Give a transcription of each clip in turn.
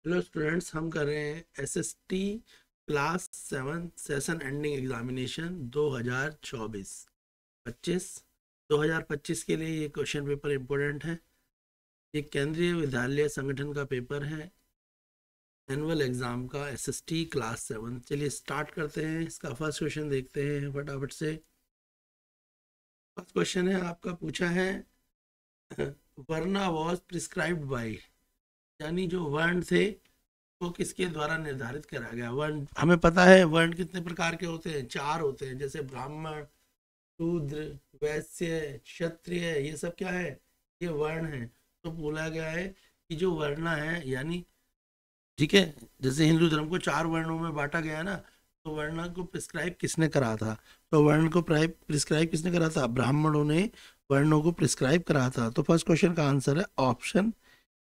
Hello students, हम कर रहे हैं SST class 7 session ending examination 2024-25। 2025 के लिए ये क्वेश्चन पेपर इम्पोर्टेंट है। ये केंद्रीय विद्यालय संगठन का पेपर है, एनुअल एग्जाम का, एसएसटी क्लास 7। चलिए स्टार्ट करते हैं। इसका फर्स्ट क्वेश्चन देखते हैं फटाफट से। फर्स्ट क्वेश्चन है आपका, पूछा है वर्ना वॉज प्रिस्क्राइब्ड बाई, यानी जो वर्ण थे को किसके द्वारा निर्धारित करा गया। वर्ण हमें पता है, वर्ण कितने प्रकार के होते हैं, 4 होते हैं, जैसे ब्राह्मण, शूद्र, वैश्य, क्षत्रिय, ये सब क्या है, ये वर्ण है। तो बोला गया है कि जो वर्ण है, यानी ठीक है, जैसे हिंदू धर्म को 4 वर्णों में बांटा गया है ना, तो वर्ण को प्रिस्क्राइब किसने करा था। तो वर्ण को प्रिस्क्राइब किसने करा था, ब्राह्मणों ने वर्णों को प्रिस्क्राइब करा था। तो फर्स्ट क्वेश्चन का आंसर है ऑप्शन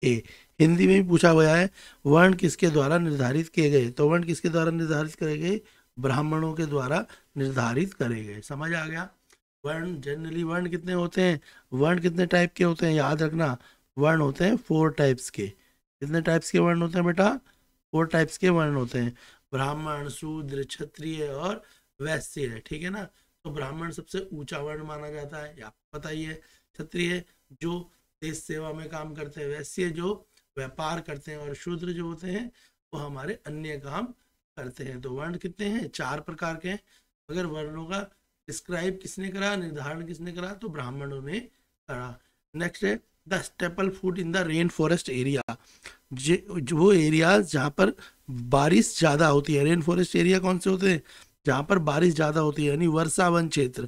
ए। हिंदी में भी पूछा गया है वर्ण किसके द्वारा निर्धारित किए गए, तो वर्ण किसके द्वारा निर्धारित करे गए, ब्राह्मणों के द्वारा निर्धारित करे गए। समझ आ गया। वर्ण जनरली वर्ण कितने होते हैं, वर्ण कितने टाइप के होते हैं, याद रखना, वर्ण होते हैं 4 टाइप्स के। कितने टाइप्स के वर्ण होते हैं बेटा, 4 टाइप्स के वर्ण होते हैं, ब्राह्मण, शूद्र, क्षत्रिय और वैश्य। ठीक है ना। तो ब्राह्मण सबसे ऊंचा वर्ण माना जाता है, ये आपको पता ही है। क्षत्रिय जो देश सेवा में काम करते हैं, वैश्य जो व्यापार करते हैं, और शूद्र जो होते हैं वो हमारे अन्य काम करते हैं। तो वर्ण कितने हैं, 4 प्रकार के हैं। अगर वर्णों का डिस्क्राइब किसने करा, निर्धारण किसने करा, तो ब्राह्मणों ने करा। नेक्स्ट है the staple food in the rain forest area. वो एरिया जहाँ पर बारिश ज़्यादा होती है, रेन फॉरेस्ट एरिया कौन से होते हैं, जहाँ पर बारिश ज़्यादा होती है, यानी वर्षा वन क्षेत्र।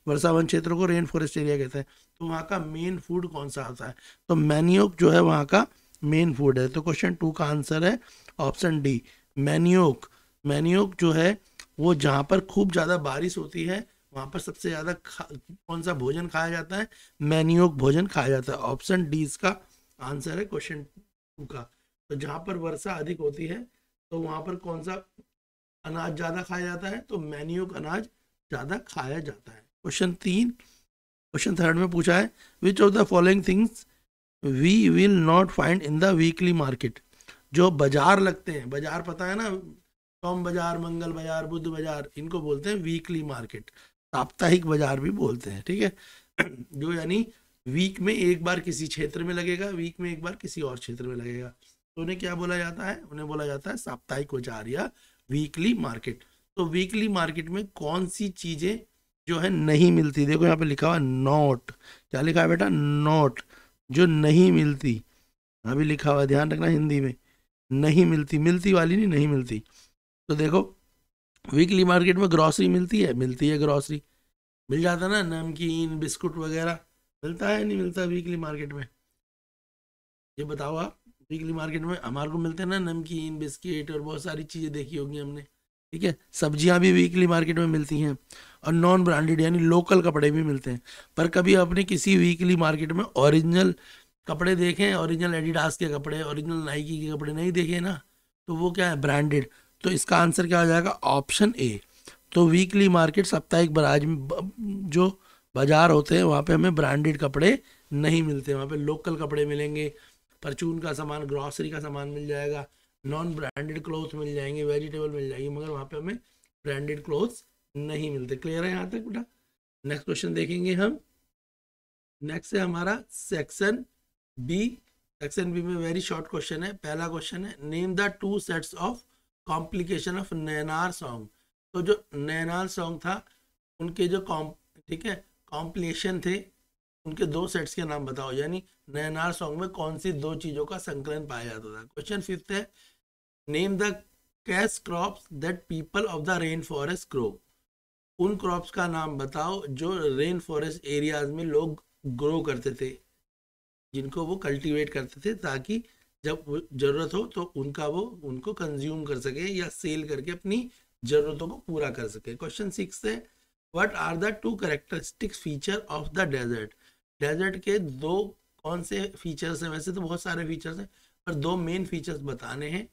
वर्षा वन क्षेत्र को रेन फॉरेस्ट एरिया कहते हैं। तो वहाँ का मेन फूड कौन सा होता है, तो मैनियोक जो है वहाँ का मेन फूड है। तो क्वेश्चन 2 का आंसर है ऑप्शन डी, मैनियोक। मैनियोक जो है वो जहाँ पर खूब ज़्यादा बारिश होती है, वहाँ पर सबसे ज़्यादा कौन सा भोजन खाया जाता है, मैनियोक भोजन खाया जाता है। ऑप्शन डी इसका आंसर है क्वेश्चन 2 का। तो जहाँ पर वर्षा अधिक होती है, तो वहाँ पर कौन सा अनाज ज़्यादा खाया जाता है, तो मैनियोक अनाज ज़्यादा खाया जाता है। क्वेश्चन थर्ड में पूछा है which of the following things we will not find in the weekly market. जो बाजार लगते हैं, बाजार पता है ना, सोम बाजार, मंगल बाजार, बुध बाजार, इनको बोलते हैं वीकली मार्केट। साप्ताहिक बाजार भी बोलते हैं। ठीक है जो यानी वीक में एक बार किसी क्षेत्र में लगेगा, वीक में एक बार किसी और क्षेत्र में लगेगा, तो उन्हें क्या बोला जाता है, उन्हें बोला जाता है साप्ताहिक बाजार या वीकली मार्केट। तो वीकली मार्केट में कौन सी चीजें जो है नहीं मिलती, देखो यहाँ पे लिखा हुआ नोट, क्या लिखा है बेटा, नोट, जो नहीं मिलती। अभी लिखा हुआ, ध्यान रखना, हिंदी में नहीं मिलती, मिलती वाली नहीं, नहीं मिलती। तो देखो वीकली मार्केट में ग्रॉसरी मिलती है ग्रॉसरी, मिल जाता ना, नमकीन, बिस्कुट वगैरह, मिलता है नहीं मिलता वीकली मार्केट में, ये बताओ आप। वीकली मार्केट में हमारे को मिलते हैं ना नमकीन, बिस्किट और बहुत सारी चीज़ें देखी होगी हमने। ठीक है, सब्जियां भी वीकली मार्केट में मिलती हैं, और नॉन ब्रांडेड यानी लोकल कपड़े भी मिलते हैं। पर कभी आपने किसी वीकली मार्केट में ओरिजिनल कपड़े देखे, ओरिजिनल एडिडास के कपड़े, ओरिजिनल नाइकी के कपड़े नहीं देखे ना, तो वो क्या है, ब्रांडेड। तो इसका आंसर क्या हो जाएगा, ऑप्शन ए। तो वीकली मार्केट, साप्ताहिक जो बाजार होते हैं, वहाँ पे हमें ब्रांडेड कपड़े नहीं मिलते, वहाँ पे लोकल कपड़े मिलेंगे, परचून का सामान, ग्रॉसरी का सामान मिल जाएगा, नॉन ब्रांडेड क्लोथ मिल जाएंगे, वेजिटेबल मिल जाएगी, मगर वहाँ पे हमें ब्रांडेड क्लोथ्स नहीं मिलते। क्लियर है यहाँ तक बेटा। नेक्स्ट क्वेश्चन देखेंगे हम। नेक्स्ट है हमारा सेक्शन बी। सेक्शन बी में वेरी शॉर्ट क्वेश्चन है। पहला क्वेश्चन है name the 2 sets of complication of Nayanar song. तो जो नैनार सॉन्ग था, उनके जो ठीक है कॉम्प्लिकेशन थे, उनके 2 सेट्स के नाम बताओ, यानी नैनार सॉन्ग में कौन सी 2 चीजों का संकलन पाया जाता था। क्वेश्चन 5 है name the cash crops that people of the rain forest grow. उन क्रॉप्स का नाम बताओ जो रेन फॉरेस्ट एरियाज में लोग ग्रो करते थे, जिनको वो कल्टीवेट करते थे, ताकि जब जरूरत हो तो उनको कंज्यूम कर सके या सेल करके अपनी जरूरतों को पूरा कर सके। क्वेश्चन 6 है what are the 2 characteristic feature of the desert. Desert के 2 कौन से फीचर्स हैं, वैसे तो बहुत सारे फीचर्स हैं, पर 2 मेन फीचर्स बताने हैं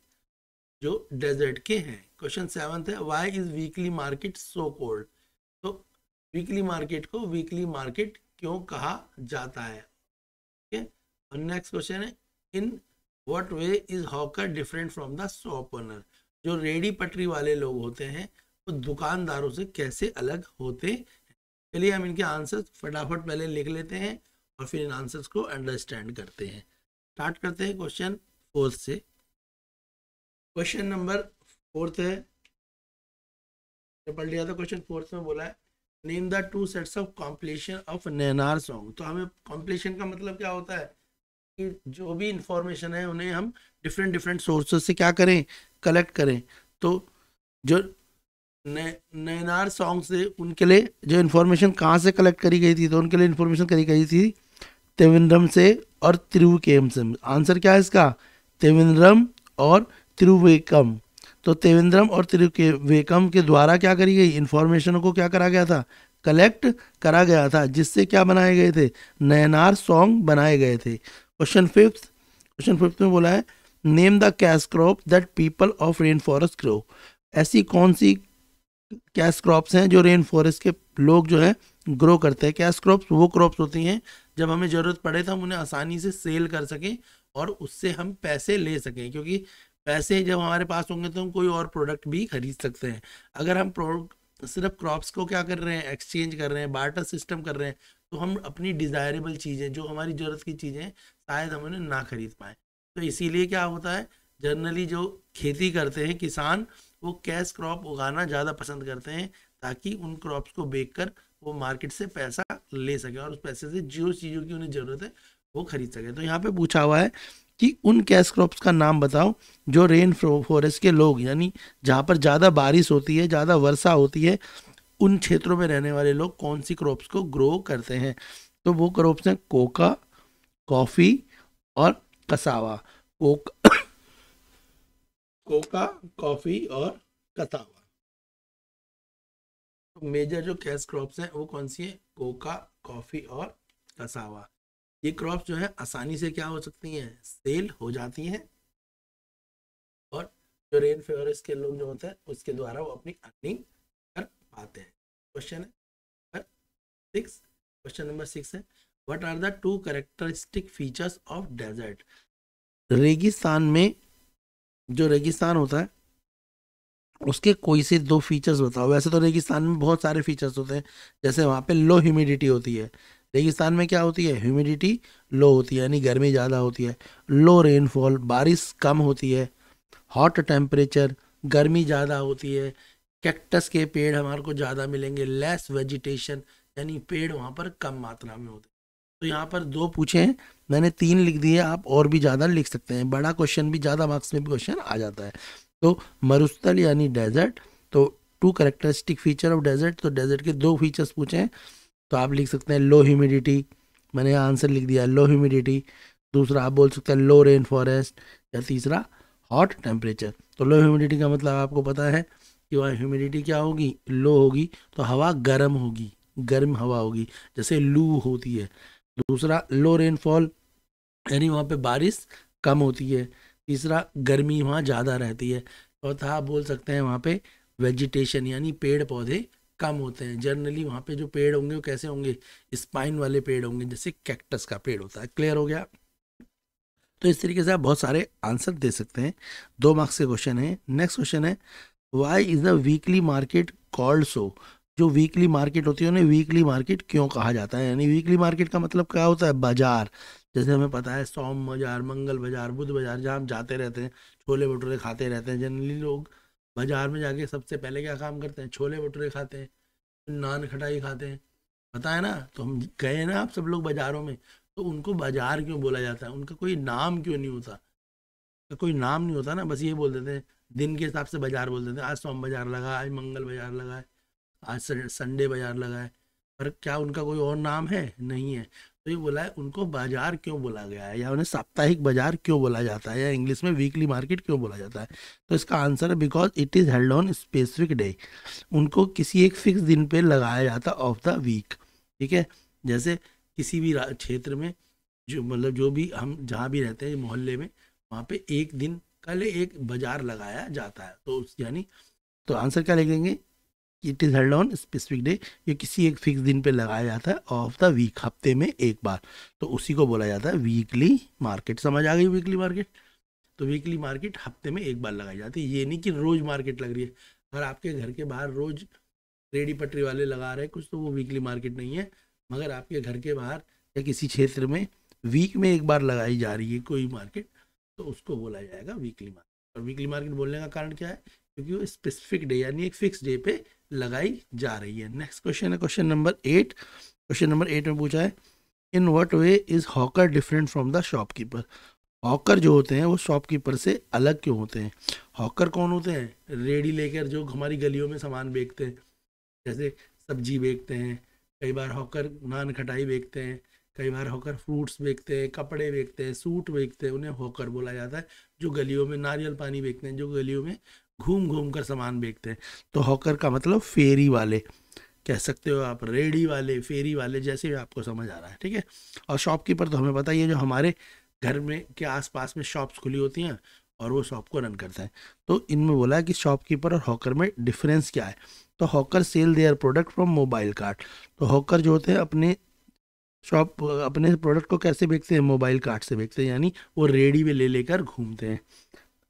जो डेजर्ट के हैं। क्वेश्चन 7 है why is weekly market so cold. तो वीकली मार्केट को वीकली मार्केट क्यों कहा जाता है। ठीक है, और नेक्स्ट क्वेश्चन है in what way is hawker different from the shop owner, जो रेडी पटरी वाले लोग होते हैं वो दुकानदारों से कैसे अलग होते हैं। चलिए हम इनके आंसर्स फटाफट पहले लिख लेते हैं और फिर इन आंसर्स को अंडरस्टैंड करते हैं। स्टार्ट करते हैं क्वेश्चन 4 से। क्वेश्चन नंबर 4 है, पढ़ लिया था। क्वेश्चन 4 में बोला है name the 2 sets of completion of Nayanar song. तो हमें कॉम्प्लीशन का मतलब क्या होता है कि जो भी इंफॉर्मेशन है उन्हें हम डिफरेंट डिफरेंट सोर्सेज से क्या करें, कलेक्ट करें। तो जो नैनार सॉन्ग से उनके लिए जो इन्फॉर्मेशन कहाँ से कलेक्ट करी गई थी, तो उनके लिए इन्फॉर्मेशन करी गई थी त्रिवेंद्रम से और तिरुवकेम से। आंसर क्या है इसका, त्रिवेंद्रम और तिरुवेकम। तो त्रिवेंद्रम और तिरुवेकम के द्वारा क्या करी गई, इन्फॉर्मेशन को क्या करा गया था, कलेक्ट करा गया था, जिससे क्या बनाए गए थे, नैनार सॉन्ग बनाए गए थे। क्वेश्चन फिफ्थ में बोला है name the cash crop that people of rain forest grow. ऐसी कौन सी कैश क्रॉप्स हैं जो रेन फॉरेस्ट के लोग जो है ग्रो करते हैं। कैश क्रॉप्स वो क्रॉप्स होती हैं जब हमें ज़रूरत पड़े तो हम उन्हें आसानी से सेल कर सकें और उससे हम पैसे ले सकें, क्योंकि पैसे जब हमारे पास होंगे तो हम कोई और प्रोडक्ट भी खरीद सकते हैं। अगर हम सिर्फ क्रॉप्स को क्या कर रहे हैं, एक्सचेंज कर रहे हैं, बार्टर सिस्टम कर रहे हैं, तो हम अपनी डिज़ायरेबल चीज़ें जो हमारी ज़रूरत की चीज़ें शायद हम उन्हें ना खरीद पाएँ। तो इसीलिए क्या होता है, जनरली जो खेती करते हैं किसान वो कैश क्रॉप उगाना ज़्यादा पसंद करते हैं ताकि उन क्रॉप्स को बेचकर वो मार्केट से पैसा ले सके और उस पैसे से जो चीज़ों की उन्हें ज़रूरत है वो खरीद सके। तो यहाँ पे पूछा हुआ है कि उन कैश क्रॉप्स का नाम बताओ जो रेन फॉरेस्ट के लोग, यानी जहाँ पर ज़्यादा बारिश होती है, ज़्यादा वर्षा होती है, उन क्षेत्रों में रहने वाले लोग कौन सी क्रॉप्स को ग्रो करते हैं। तो वो क्रॉप्स हैं कोका, कॉफ़ी और कसावा। कोका, कॉफ़ी और कसावा। तो मेजर जो कैश क्रॉप्स हैं वो कौन सी है, कोका, कॉफ़ी और कसावा। ये क्रॉप्स जो है आसानी से क्या हो सकती हैं, सेल हो जाती हैं और जो रेन फॉरेस्ट के लोग जो होते हैं उसके द्वारा वो अपनी अर्निंग कर पाते हैं। क्वेश्चन है 6। क्वेश्चन नंबर 6 है what are the 2 characteristic features of desert. रेगिस्तान में जो रेगिस्तान होता है उसके कोई से 2 फीचर्स बताओ। वैसे तो रेगिस्तान में बहुत सारे फीचर्स होते हैं, जैसे वहाँ पे लो ह्यूमिडिटी होती है। रेगिस्तान में क्या होती है, ह्यूमिडिटी लो होती है यानी गर्मी ज़्यादा होती है। लो रेनफॉल, बारिश कम होती है। हॉट टेम्परेचर, गर्मी ज़्यादा होती है। कैक्टस के पेड़ हमारे को ज़्यादा मिलेंगे। लेस वेजिटेशन, यानी पेड़ वहाँ पर कम मात्रा में होते हैं। तो यहाँ पर 2 पूछे हैं, मैंने 3 लिख दिए, आप और भी ज़्यादा लिख सकते हैं। बड़ा क्वेश्चन भी ज़्यादा मार्क्स में भी क्वेश्चन आ जाता है। तो मरुस्थल यानी डेजर्ट, तो 2 कैरेक्टरिस्टिक फीचर ऑफ डेजर्ट, तो डेजर्ट के 2 फीचर्स पूछे हैं। तो आप लिख सकते हैं लो ह्यूमिडिटी, मैंने आंसर लिख दिया लो ह्यूमिडिटी। दूसरा आप बोल सकते हैं लो रेन फॉरेस्ट, या तीसरा हॉट टेम्परेचर। तो लो ह्यूमिडिटी का मतलब आपको पता है कि वहाँ ह्यूमिडिटी क्या होगी, लो होगी, तो हवा गर्म होगी, गर्म हवा होगी, जैसे लू होती है। दूसरा लो रेनफॉल, यानी वहाँ पे बारिश कम होती है। तीसरा गर्मी वहाँ ज़्यादा रहती है। चौथा आप बोल सकते हैं वहाँ पे वेजिटेशन, यानी पेड़ पौधे कम होते हैं। जनरली वहाँ पे जो पेड़ होंगे वो कैसे होंगे, स्पाइन वाले पेड़ होंगे, जैसे कैक्टस का पेड़ होता है। क्लियर हो गया। तो इस तरीके से आप बहुत सारे आंसर दे सकते हैं। 2 मार्क्स के क्वेश्चन है। नेक्स्ट क्वेश्चन है why is the weekly market called so. जो वीकली मार्केट होती है उन्हें वीकली मार्केट क्यों कहा जाता है। यानी वीकली मार्केट का मतलब क्या होता है, बाजार। जैसे हमें पता है सोम बाजार, मंगल बाजार, बुध बाजार, जहाँ हम जाते रहते हैं, छोले भटूरे खाते रहते हैं। जनरली लोग बाजार में जाके सबसे पहले क्या काम करते हैं, छोले भटूरे खाते हैं, नान खटाई खाते हैं, पता है ना। तो हम गए ना, आप सब लोग बाजारों में, तो उनको बाजार क्यों बोला जाता है, उनका कोई नाम क्यों नहीं होता, कोई नाम नहीं होता ना, बस ये बोल देते हैं दिन के हिसाब से बाजार बोल देते हैं। आज सोम बाजार लगा, आज मंगल बाजार लगा है, आज संडे बाजार लगा है, पर क्या उनका कोई और नाम है, नहीं है। तो ये बोला है उनको बाजार क्यों बोला गया है, या उन्हें साप्ताहिक बाजार क्यों बोला जाता है, या इंग्लिश में वीकली मार्केट क्यों बोला जाता है। तो इसका आंसर है because it is held on specific day. उनको किसी एक फिक्स दिन पे लगाया जाता ऑफ द वीक। ठीक है, जैसे किसी भी क्षेत्र में जो मतलब जो भी हम जहाँ भी रहते हैं मोहल्ले में, वहाँ पे एक दिन कल एक बाजार लगाया जाता है। तो यानी तो आंसर क्या लिखेंगे, it is held on specific day. ये किसी एक फिक्स दिन पे लगाया जाता है ऑफ द वीक, हफ्ते में एक बार, तो उसी को बोला जाता है वीकली मार्केट। समझ आ गई वीकली मार्केट। तो वीकली मार्केट हफ्ते में एक बार लगाई जाती है, ये नहीं कि रोज मार्केट लग रही है। अगर आपके घर के बाहर रोज रेडी पटरी वाले लगा रहे हैं कुछ, तो वो वीकली मार्केट नहीं है। मगर आपके घर के बाहर या किसी क्षेत्र में वीक में एक बार लगाई जा रही है कोई मार्केट, तो उसको बोला जाएगा वीकली मार्केट। और वीकली मार्केट बोलने का कारण क्या है, क्योंकि वो स्पेसिफिक डे यानी एक फिक्स डे पे लगाई जा रही है। नेक्स्ट क्वेश्चन है क्वेश्चन नंबर 8। क्वेश्चन नंबर 8 में पूछा है, in what way is hawker different from the shopkeeper. Hawker जो होते हैं वो शॉपकीपर से अलग क्यों होते हैं। हॉकर कौन होते हैं, रेडी लेकर जो हमारी गलियों में सामान बेचते हैं, जैसे सब्जी बेचते हैं, कई बार हॉकर नान खटाई बेचते हैं, कई बार हॉकर फ्रूट्स बेचते हैं, कपड़े बेचते हैं, सूट बेचते हैं, उन्हें हॉकर बोला जाता है। जो गलियों में नारियल पानी बेचते हैं, जो गलियों में घूम घूम कर सामान बेचते हैं। तो हॉकर का मतलब फेरी वाले कह सकते हो आप, रेडी वाले, फेरी वाले, जैसे भी आपको समझ आ रहा है, ठीक है। और शॉपकीपर तो हमें पता ही है, जो हमारे घर में के आसपास में शॉप्स खुली होती हैं और वो शॉप को रन करता है। तो इनमें बोला है कि शॉपकीपर और हॉकर में डिफरेंस क्या है। तो hawker sell their product from mobile cart. तो हॉकर जो होते हैं अपने प्रोडक्ट को कैसे बेचते हैं, मोबाइल कार्ट से बेचते हैं, यानी वो रेडी में ले लेकर घूमते हैं।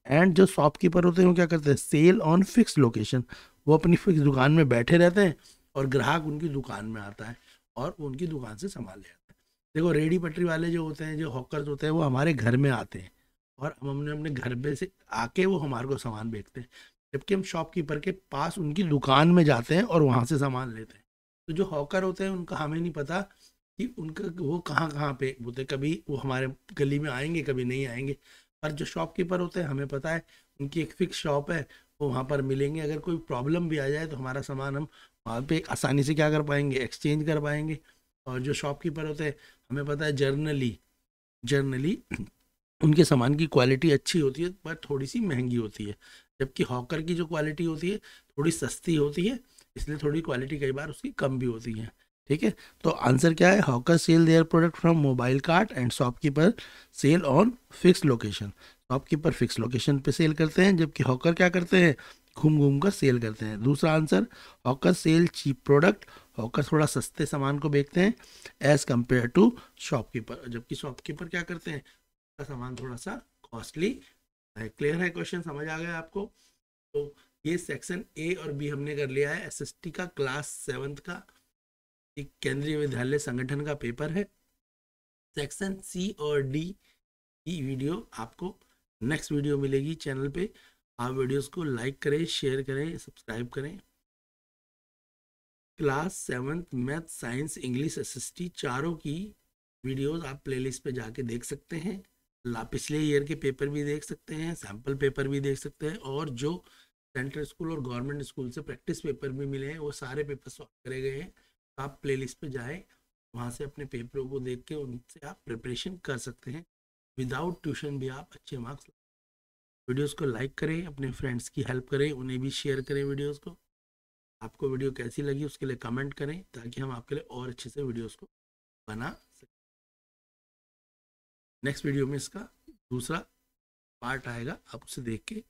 एंड जो शॉपकीपर होते हैं वो क्या करते हैं, सेल ऑन फिक्स लोकेशन। वो अपनी फिक्स दुकान में बैठे रहते हैं और ग्राहक उनकी दुकान में आता है और वो उनकी दुकान से सामान ले आता है। देखो रेडी पटरी वाले जो होते हैं, जो हॉकर्स होते हैं, वो हमारे घर में आते हैं और हम हमने अपने घर पे से आके वो हमारे को सामान बेचते हैं, जबकि हम शॉपकीपर के पास उनकी दुकान में जाते हैं और वहाँ से सामान लेते हैं। तो जो हॉकर होते हैं उनका हमें नहीं पता कि उनका वो कहाँ कहाँ पे होते, कभी वो हमारे गली में आएंगे, कभी नहीं आएंगे। पर जो शॉपकीपर होते हैं हमें पता है उनकी एक फिक्स शॉप है, वो वहाँ पर मिलेंगे। अगर कोई प्रॉब्लम भी आ जाए तो हमारा सामान हम वहाँ पे आसानी से क्या कर पाएंगे, एक्सचेंज कर पाएंगे। और जो शॉपकीपर होते हैं हमें पता है जर्नली जर्नली उनके सामान की क्वालिटी अच्छी होती है पर थोड़ी सी महंगी होती है, जबकि हॉकर की जो क्वालिटी होती है थोड़ी सस्ती होती है, इसलिए थोड़ी क्वालिटी कई बार उसकी कम भी होती है, ठीक है। तो आंसर क्या है, hawker sell their product from mobile cart and shopkeeper sell on fix location. Shopkeeper fix location पे सेल करते हैं, जबकि हॉकर क्या करते हैं, घूम घूम कर सेल करते हैं। दूसरा answer, hawker sell cheap product. Hawker थोड़ा सस्ते सामान को बेचते हैं एज कम्पेयर टू शॉपकीपर, जबकि शॉपकीपर क्या करते हैं, का सामान थोड़ा सा कॉस्टली है। क्लियर है, क्वेश्चन समझ आ गया आपको। तो ये सेक्शन ए और बी हमने कर लिया है। एसएसटी का क्लास 7 का एक केंद्रीय विद्यालय संगठन का पेपर है। सेक्शन सी और डी की वीडियो आपको नेक्स्ट वीडियो मिलेगी चैनल पे। आप वीडियोस को लाइक करें, शेयर करें, सब्सक्राइब करें। Class 7 math, science, English, SST चारों की वीडियोस आप प्लेलिस्ट पे जाके देख सकते हैं। पिछले ईयर के पेपर भी देख सकते हैं, सैम्पल पेपर भी देख सकते हैं, और जो सेंट्रल स्कूल और गवर्नमेंट स्कूल से प्रैक्टिस पेपर भी मिले हैं वो सारे पेपर सॉल्व करे गए हैं। तो आप प्लेलिस्ट पे जाएं, वहाँ से अपने पेपरों को देख के उनसे आप प्रिपरेशन कर सकते हैं। विदाउट ट्यूशन भी आप अच्छे मार्क्स। वीडियोस को लाइक करें, अपने फ्रेंड्स की हेल्प करें, उन्हें भी शेयर करें वीडियोस को। आपको वीडियो कैसी लगी उसके लिए कमेंट करें, ताकि हम आपके लिए और अच्छे से वीडियोस को बना सकें। नेक्स्ट वीडियो में इसका दूसरा पार्ट आएगा, आप उसे देख के